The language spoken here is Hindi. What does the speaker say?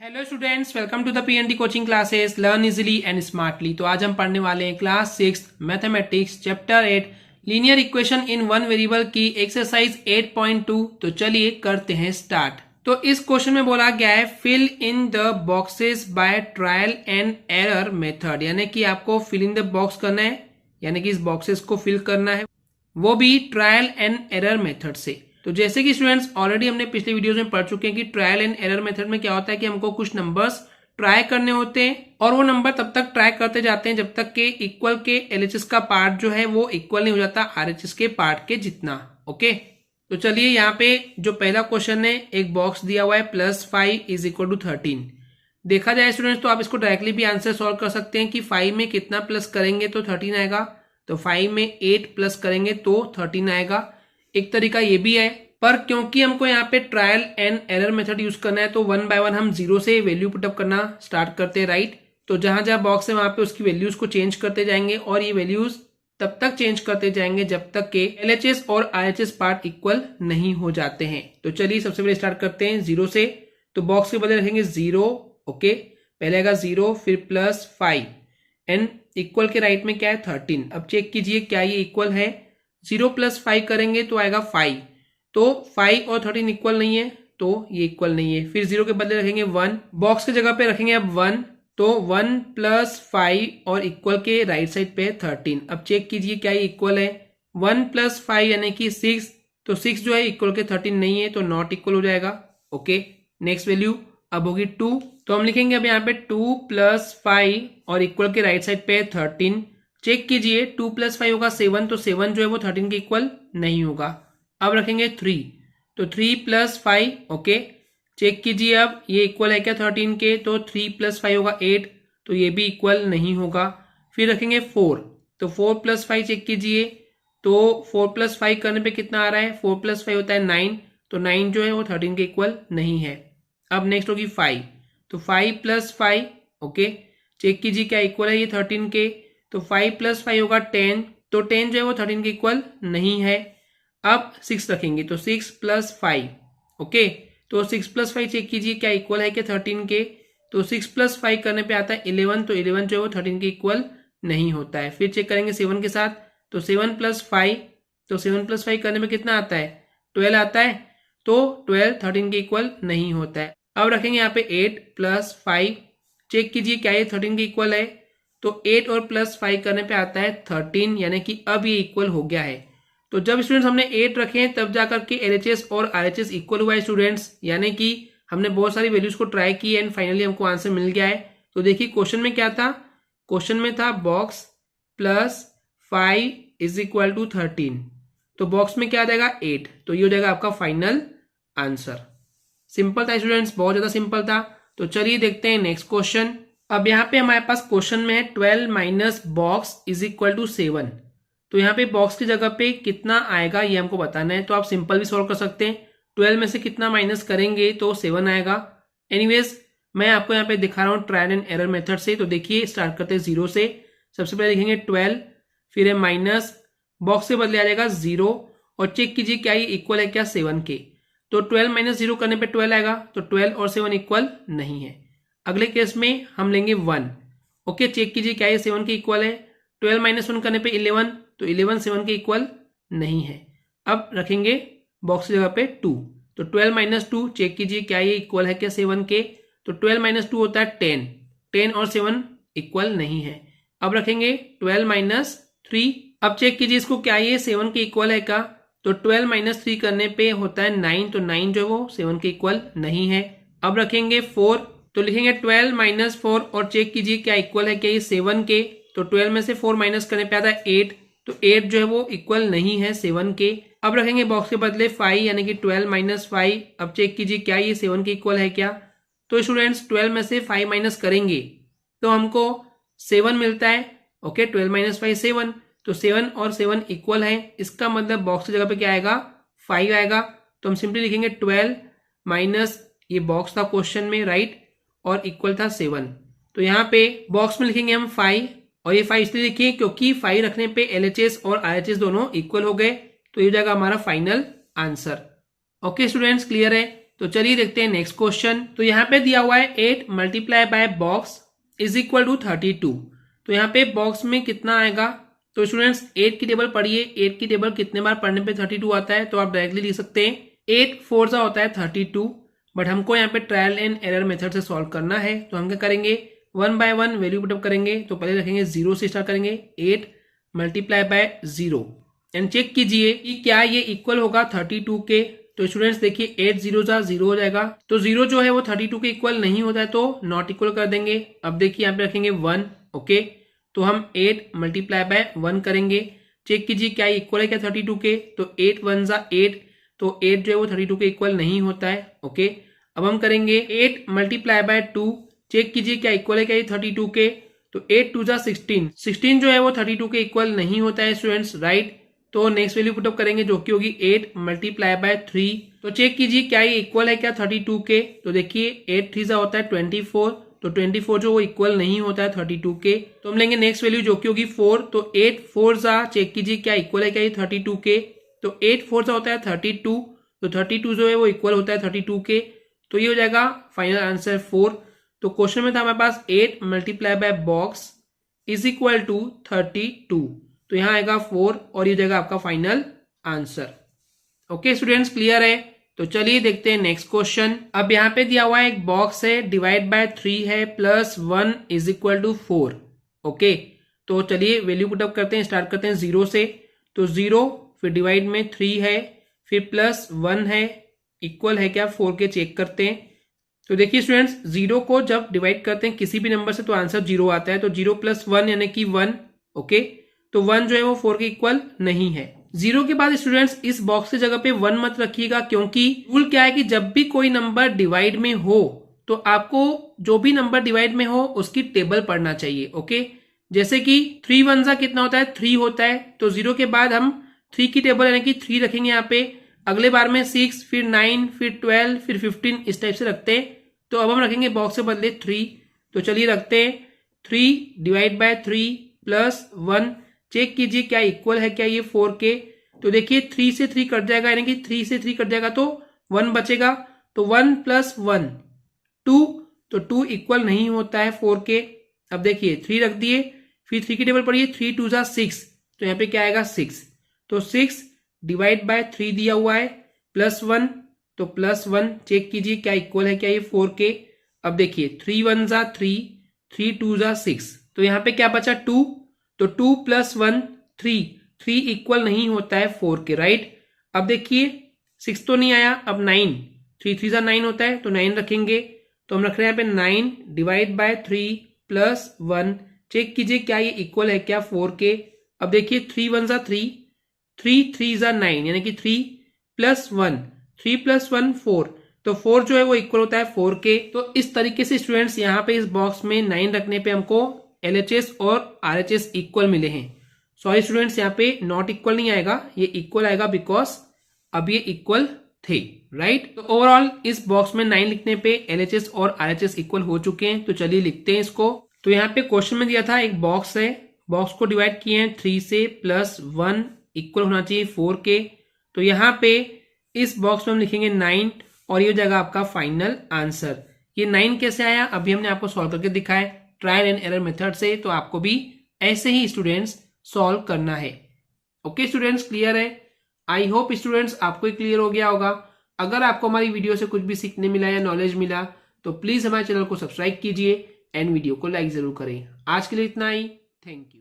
Hello students, welcome to the PND coaching classes learn easily and smartly. तो आज हम पढ़ने वाले हैं class 6 mathematics chapter 8 linear equation in one variable की एक्सरसाइज 8.2। तो चलिए करते हैं स्टार्ट। तो इस क्वेश्चन में बोला गया है fill in the boxes by trial and error method, यानी कि आपको फिल इन द बॉक्स करना है, यानी कि इस बॉक्सेस को फिल करना है, वो भी ट्रायल एंड एरर मेथड से। तो जैसे कि स्टूडेंट्स ऑलरेडी हमने पिछले वीडियोस में पढ़ चुके हैं कि ट्रायल एंड एरर मेथड में क्या होता है कि हमको कुछ नंबर्स ट्राई करने होते हैं और वो नंबर तब तक ट्राई करते जाते हैं जब तक के इक्वल के एलएचएस का पार्ट जो है वो इक्वल नहीं हो जाता आरएचएस के पार्ट के जितना। ओके, तो चलिए यहाँ पे जो पहला क्वेश्चन है, एक बॉक्स दिया हुआ है +5 = 13। देखा जाए स्टूडेंट्स तो आप इसको डायरेक्टली भी आंसर सॉल्व कर सकते हैं कि 5 में कितना प्लस करेंगे तो 13 आएगा, तो 5 में 8 प्लस करेंगे तो 13 आएगा। एक तरीका ये भी है, पर क्योंकि हमको यहाँ पे trial and error method use करना है तो 1 बाय 1 हम 0 से वैल्यू पुटअप करना स्टार्ट करते हैं, राइट। तो जहां जहां बॉक्स है वहां पे उसकी वैल्यूज को चेंज करते जाएंगे और ये वैल्यूज तब तक चेंज करते जाएंगे जब तक के एलएचएस और आरएचएस पार्ट इक्वल नहीं हो जाते हैं। तो चलिए सबसे पहले स्टार्ट करते हैं 0 से। तो बॉक्स के बदले रखेंगे 0। ओके, पहले आएगा 0, फिर +5 एंड इक्वल के राइट में क्या है 13। अब चेक कीजिए क्या ये इक्वल है। 0 + 5 करेंगे तो आएगा 5, तो 5 और 13 इक्वल नहीं है, तो ये इक्वल नहीं है। फिर 0 के बदले रखेंगे 1, बॉक्स की जगह पे रखेंगे अब 1, तो 1 + 5 और इक्वल के राइट साइड पे 13। अब चेक कीजिए क्या ये इक्वल है। 1 + 5 यानी कि 6, तो 6 जो है इक्वल के 13 नहीं है, तो नॉट इक्वल हो जाएगा। ओके, नेक्स्ट वैल्यू अब होगी 2, तो हम लिखेंगे अब यहाँ पे 2 + 5 और इक्वल के राइट साइड पे 13। चेक कीजिए 2 + 5 होगा 7, तो 7 जो है वो 13 के इक्वल नहीं होगा। अब रखेंगे 3, तो 3 + 5। ओके, चेक कीजिए अब ये इक्वल है क्या 13 के, तो 3 + 5 होगा 8, तो ये भी इक्वल नहीं होगा। फिर रखेंगे 4, तो 4 + 5 चेक कीजिए, तो 4 + 5 करने पे कितना आ रहा है, 4 + 5 होता है 9, तो 9 जो है वो 13 के इक्वल नहीं है। अब नेक्स्ट होगी 5, तो 5 + 5। ओके, चेक कीजिए क्या इक्वल है ये 13 के, तो 5 + 5 होगा 10, तो 10 जो है वो 13 के इक्वल नहीं है। अब 6 रखेंगे, तो 6 + 5। ओके, तो 6 + 5 चेक कीजिए क्या इक्वल है क्या 13 के, तो 6 + 5 करने पे आता है 11, तो 11 जो है वो 13 के इक्वल नहीं होता है। फिर चेक करेंगे 7 के साथ, तो 7 + 5, तो 7 + 5 करने में कितना आता है 12 आता है, तो 12 13 के इक्वल नहीं होता है। अब रखेंगे यहाँ पे 8 + 5, चेक कीजिए क्या ये 13 के इक्वल है, तो 8 और +5 करने पे आता है 13, यानी कि अब ये इक्वल हो गया है। तो जब स्टूडेंट्स हमने 8 रखे हैं तब जाकर के एलएचएस और आरएचएस इक्वल हुआ है स्टूडेंट्स, यानी कि हमने बहुत सारी वैल्यूज को ट्राई की एंड फाइनली हमको आंसर मिल गया है। तो देखिए क्वेश्चन में क्या था, क्वेश्चन में था बॉक्स +5 = 13, तो बॉक्स में क्या आ जाएगा 8, तो ये हो जाएगा आपका फाइनल आंसर। सिंपल था स्टूडेंट्स, बहुत ज्यादा सिंपल था। तो चलिए देखते हैं नेक्स्ट क्वेश्चन। अब यहाँ पे हमारे पास क्वेश्चन में है 12 - बॉक्स = 7। तो यहाँ पे बॉक्स की जगह पे कितना आएगा ये हमको बताना है, तो आप सिंपल भी सॉल्व कर सकते हैं। 12 में से कितना माइनस करेंगे तो 7 आएगा। एनीवेज मैं आपको यहाँ पे दिखा रहा हूँ ट्रायल एंड एरर मेथड से। तो देखिए स्टार्ट करते हैं 0 से। सबसे पहले लिखेंगे 12, फिर है माइनस, बॉक्स के बदले आ जाएगा 0 और चेक कीजिए क्या ये इक्वल है क्या 7 के, तो 12 - 0 करने पे 12 आएगा, तो 12 और 7 इक्वल नहीं है। अगले केस में हम लेंगे 1। ओके, चेक कीजिए क्या ये 7 के इक्वल है, 12 - 1 करने पे 11, तो 11 7 के इक्वल नहीं है। अब रखेंगे बॉक्स की जगह पे 2, तो 12 - 2 चेक कीजिए क्या ये इक्वल है क्या 7 के, तो 12 - 2 होता है 10, 10 और 7 इक्वल नहीं है। अब रखेंगे 12 - 3, अब चेक कीजिए इसको क्या ये 7 के इक्वल है क्या, तो 12 - 3 करने पे होता है 9, तो 9 जो है वो 7 के इक्वल नहीं है। अब रखेंगे 4, तो लिखेंगे 12 - 4 और चेक कीजिए क्या इक्वल है क्या ये 7 के, तो 12 में से 4 माइनस करने पे आता है 8, तो 8 जो है वो इक्वल नहीं है 7 के। अब रखेंगे बॉक्स के बदले 5, यानी कि 12 - 5। अब चेक कीजिए क्या ये 7 के इक्वल है क्या, तो स्टूडेंट्स 12 में से 5 माइनस करेंगे तो हमको 7 मिलता है। ओके, 12 - 5 7, तो 7 और 7 इक्वल है, इसका मतलब बॉक्स की जगह पे क्या आएगा 5 आएगा। तो हम सिंपली लिखेंगे 12 माइनस, ये बॉक्स था क्वेश्चन में राइट, और इक्वल था 7, तो यहाँ पे बॉक्स में लिखेंगे हम 5, और ये 5 इसलिए लिखिए क्योंकि 5 रखने पे एलएचएस और आरएचएस दोनों इक्वल हो गए, तो ये हो जाएगा हमारा final answer. Okay students, clear है। तो चलिए देखते हैं नेक्स्ट क्वेश्चन। तो यहाँ पे दिया हुआ है 8 multiply by box is equal to 32। तो यहाँ पे बॉक्स में कितना आएगा, तो स्टूडेंट्स 8 की टेबल पढ़िए, 8 की टेबल कितने बार पढ़ने पे 32 आता है, तो आप डायरेक्टली लिख सकते हैं 8 4 सा होता है 32, बट हमको यहाँ पे ट्रायल एंड एरर मेथड से सॉल्व करना है। तो हम क्या करेंगे, 1 बाय 1 वैल्यू पुटअप करेंगे। तो पहले रखेंगे 0 से स्टार्ट करेंगे, 8 मल्टीप्लाई बाय 0 एंड चेक कीजिए कि क्या ये इक्वल होगा 32 के। तो स्टूडेंट्स देखिए 8 0 जा 0 हो जाएगा, तो 0 जो है वो 32 के इक्वल नहीं होता है, तो नॉट इक्वल कर देंगे। अब देखिए यहाँ पे रखेंगे 1, ओके। तो हम 8 मल्टीप्लाई बाय 1 करेंगे, चेक कीजिए क्या इक्वल है क्या 32 के। तो 8 1 जा 8, तो 8 जो है वो 32 के इक्वल नहीं होता है, ओके। अब हम करेंगे 8 मल्टीप्लाई बाय 2, चेक कीजिए क्या इक्वल है क्या ये 32 के। तो 8 2 जा 16, 16 जो है वो 32 के इक्वल नहीं होता है स्टूडेंट्स, राइट। तो नेक्स्ट वैल्यू पुटअप करेंगे जो कि होगी 8 मल्टीप्लाई बाय 3। तो चेक कीजिए क्या ये इक्वल है क्या 32 के। तो देखिए 8 3 जा होता है 24, तो 24 जो वो इक्वल नहीं होता है 32 के। तो हम लेंगे नेक्स्ट वैल्यू जो कि होगी 4। तो 8 4 जा, चेक कीजिए क्या इक्वल है क्या ये 32 के। तो 8 4 जा होता है 32, तो 32 जो है वो इक्वल होता है 32 के। तो ये हो जाएगा फाइनल आंसर 4। तो क्वेश्चन में था हमारे पास 8 multiply by box is equal to 32, तो यहाँ आएगा 4 और ये जाएगा आपका final answer. Okay students, clear है। तो चलिए देखते हैं नेक्स्ट क्वेश्चन। अब यहाँ पे दिया हुआ है एक बॉक्स है, डिवाइड बाय 3 है, plus 1 is equal to 4, okay. तो चलिए वैल्यू पुटअप करते हैं, स्टार्ट करते हैं 0 से। तो 0 फिर डिवाइड में 3 है, फिर प्लस 1 है, इक्वल है क्या 4 के, चेक करते हैं। तो देखिए स्टूडेंट्स 0 को जब डिवाइड करते हैं किसी भी नंबर से तो आंसर 0 आता है। तो 0 प्लस 1 यानी कि 1, ओके। तो 1 जो है वो 4 के इक्वल नहीं है। 0 के बाद स्टूडेंट्स इस बॉक्स की जगह पे 1 मत रखिएगा, क्योंकि रूल क्या है कि जब भी कोई नंबर डिवाइड में हो तो आपको जो भी नंबर डिवाइड में हो उसकी टेबल पढ़ना चाहिए, ओके। जैसे कि 3 1 जा कितना होता है 3 होता है, तो 0 के बाद हम 3 की टेबल यानी कि 3 रखेंगे यहाँ पे। अगले बार में 6, फिर 9, फिर 12, फिर 15 इस टाइप से रखते हैं। तो अब हम रखेंगे बॉक्स से बदले 3। तो चलिए रखते हैं 3 डिवाइड बाय 3 प्लस 1, चेक कीजिए क्या इक्वल है क्या ये 4 के। तो देखिए 3 से 3 कट जाएगा, यानी कि 3 से 3 कट जाएगा तो 1 बचेगा। तो 1 प्लस 1 2, तो 2 इक्वल नहीं होता है 4 के। अब देखिए 3 रख दिए, फिर 3 की टेबल पढ़िए, 3 2 जा 6, तो यहाँ पे क्या आएगा 6। तो 6 डिवाइड बाय 3 दिया हुआ है, प्लस 1, तो प्लस 1, चेक कीजिए क्या इक्वल है क्या ये 4 के। अब देखिए 3 1 जा 3, 3 2 जा 6, तो यहाँ पे क्या बचा 2। तो 2 प्लस 1 3, 3 इक्वल नहीं होता है 4 के, राइट। अब देखिए 6 तो नहीं आया, अब 9, 3 3 जा 9 होता है, तो 9 रखेंगे। तो हम रख रहे हैं यहाँ पे 9 डिवाइड बाय 3 प्लस 1, चेक कीजिए क्या ये इक्वल है क्या 4 के। अब देखिए 3 1 जा 3, 3 3 जा 9, यानी कि 3 प्लस 1, 3 प्लस 1 4, तो 4 जो है वो इक्वल होता है 4 के। तो इस तरीके से स्टूडेंट्स यहाँ पे इस बॉक्स में 9 रखने पे हमको LHS और RHS इक्वल मिले हैं। सॉरी स्टूडेंट्स, यहाँ पे नॉट इक्वल नहीं आएगा, ये इक्वल आएगा बिकॉज अब ये इक्वल थे, राइट। तो ओवरऑल इस बॉक्स में 9 लिखने पे LHS और RHS इक्वल हो चुके हैं। तो चलिए लिखते हैं इसको। तो यहाँ पे क्वेश्चन में दिया था एक बॉक्स है, बॉक्स को डिवाइड किए हैं 3 से, प्लस 1 इक्वल होना चाहिए 4 के। तो यहाँ पे इस बॉक्स में हम लिखेंगे 9 और ये हो जाएगा आपका फाइनल आंसर। ये 9 कैसे आया अभी हमने आपको सॉल्व करके दिखाया ट्रायल एंड एरर मेथड से, तो आपको भी ऐसे ही स्टूडेंट्स सॉल्व करना है। ओके स्टूडेंट्स, क्लियर है। आई होप स्टूडेंट्स आपको क्लियर हो गया होगा। अगर आपको हमारी वीडियो से कुछ भी सीखने मिला या नॉलेज मिला तो प्लीज हमारे चैनल को सब्सक्राइब कीजिए एंड वीडियो को लाइक जरूर करें। आज के लिए इतना ही, थैंक यू।